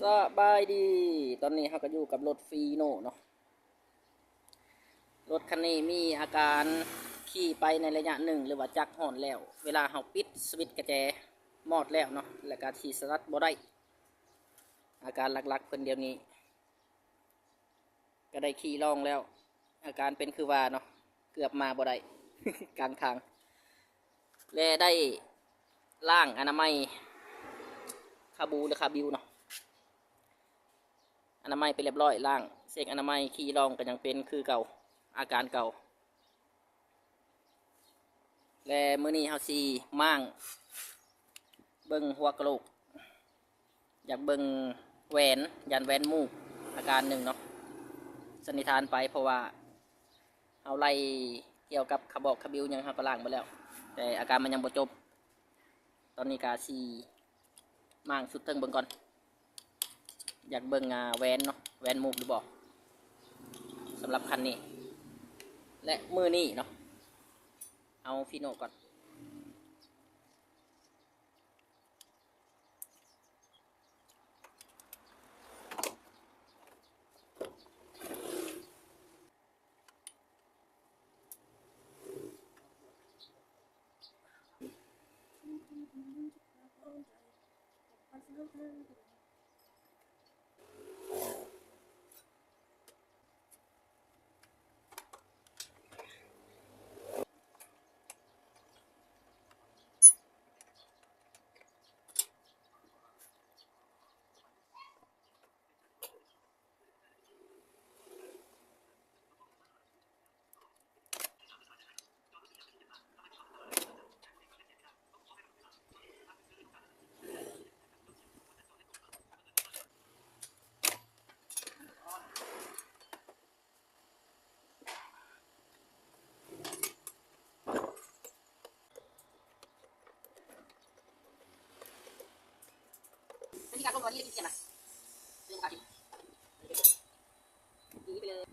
สบายดีตอนนี้เราก็อยู่กับรถฟีโน่เนาะรถคันนี้มีอาการขี่ไปในระยะหนึ่งหรือว่าจักห่อนแล้วเวลาเราปิดสวิตช์กระแจมอดแล้วเนาะแล้วก็ที่สตาร์ทบ่ได้อาการหลักๆเพิ่นเดี๋ยวนี้ก็ได้ขี่ลองแล้วอาการเป็นคือว่าเนาะเกือบมาบ่ได้ กลางทางและได้ล้างอนามัยคาบูหรือคาบิวเนาะอนามัยไปเรียบร้อยล้างเช็คอนามัยขี่ลองก็ยังเป็นคือเก่าอาการเก่าและมื้อนี้เฮาสิมั่างเบิ่งหัวกะโหลกอยากเบิ่งแหวนยันแหวนมูกอาการหนึ่งเนาะสันนิษฐานไปเพราะว่าเฮาไล่เกี่ยวกับคาบอกคาบิวยังเฮาก็ล้างไปแล้วแต่อาการมันยังบ่จบตอนนี้ก็สิมั่างสุดเทิงเบิ่งก่อนอยากเบิ่งแหวนเนาะแหวนมูกหรือบ่สำหรับคันนี้และมือนี้เนาะเอาฟีโน่ก่อนนี่การลงวันนี้กินเสียนะเรื่องการกินดีไปเลย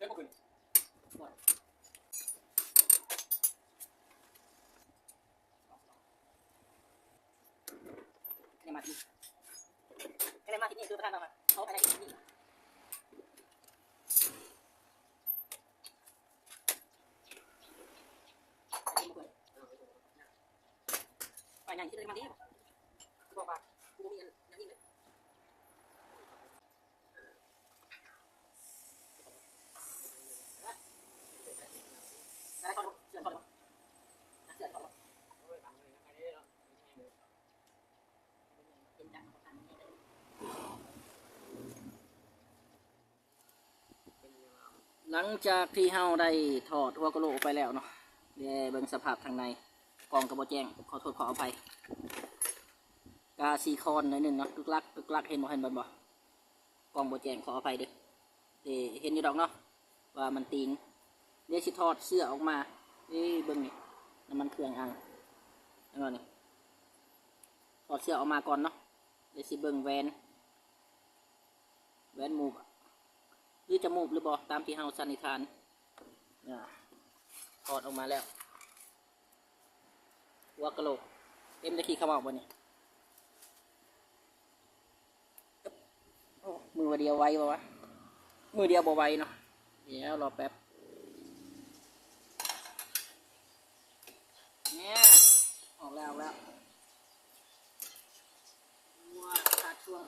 เรื่องพวกคุณหมดนี่มาที่นี่คือประธานเราเขาไปไหนที่นี่ไปไหนที่เลยมาที่บอกว่ากูมีอย่างนี้เลยหลังจากที่เฮาได้ถอดหัวกะโหลกไปแล้วเนาะเดี๋ยวเบิ่งสภาพทางในกล่องกระบอกแจ้งขอโทษขออภัยกาซีคอนหน่อยหนึ่งเนาะตึกลักเห็นบ่กล่องบ่แจ้งขออภัยเด้อเห็นอยู่ดอกเนาะว่ามันตีนเดี๋ยวสิถอดเสื้อออกมาเบิ่งนี่น้ำมันเครื่องอังนั่นนี่ถอดเสื้อออกมาก่อนเนาะเดี๋ยวสิเบิ่งแหวนมูกหรือจมูกหรือบ่ตามที่เฮาสันนิษฐานถอดออกมาแล้วหัวกะโหลกเต็มตะขี้เข้ามาบ่นี่มือเดียวไวบ่วะมือเดียวบ่ไวเนาะเดี๋ยวรอแป๊บเนี่ยออกแล้วว้าขาดช่วง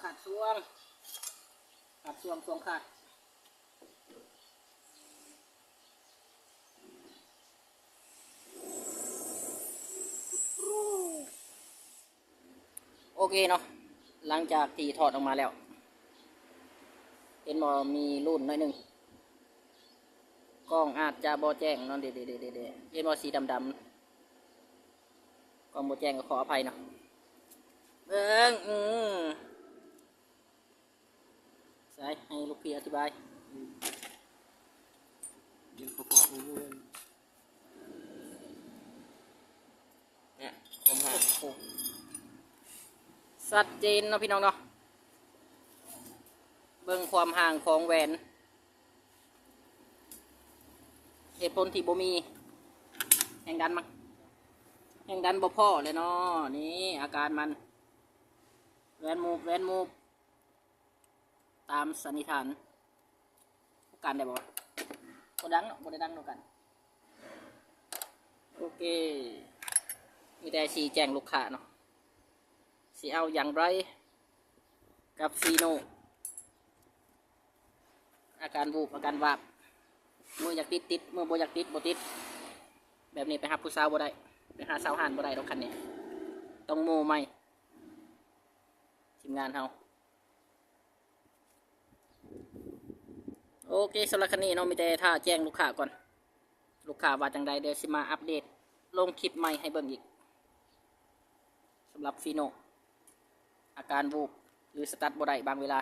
ขาดโอ เคเนาะหลังจากที่ถอดออกมาแล้วเห็นบ่มีรุ่นหน่อยหนึงกล้องอาจจะบ่แจ้งเนาะเด็ดเห็นบ่สีดำกล้องบ่แจ้งก็ขออภัยเนาะเบิ่งใส่ให้ลูกพี่อธิบาย เดี๋ยวเขาบอกเพื่อนเนี่ยผมหา ชัดเจนเนาะพี่น้องเนาะเบิ่งความห่างของแหวนเหตุผลที่บ่มีแห่งดันมั้งแห่งดันบ่พอเลยเนาะนี่อาการมันแหวนมูฟตามสันนิษฐานการได้บ่บ่ดังเนาะบ่ได้ดังเท่ากันโอเคมีแต่สีแจ้งลูกค้าเนาะสีเอาอย่างไรกับซีโนอาการวูบอาการวาบมืออยากติดมือบ่อยากติดบ่ติดแบบนี้ไปหาผู้สาวบ่ได้ไปหาสาวหานบ่ได้ดอกคันนี้ต้องโมไหมทีมงานเฮาโอเคสำหรับคันนี้เนาะมีแต่ถ้าแจ้งลูกค้าก่อนลูกค้าว่าจังใดเดี๋ยวสิมาอัปเดตลงคลิปใหม่ให้เบิ่งอีกสำหรับฟีโนอาการวูบหรือสตาร์ทบ่ได้บางเวลา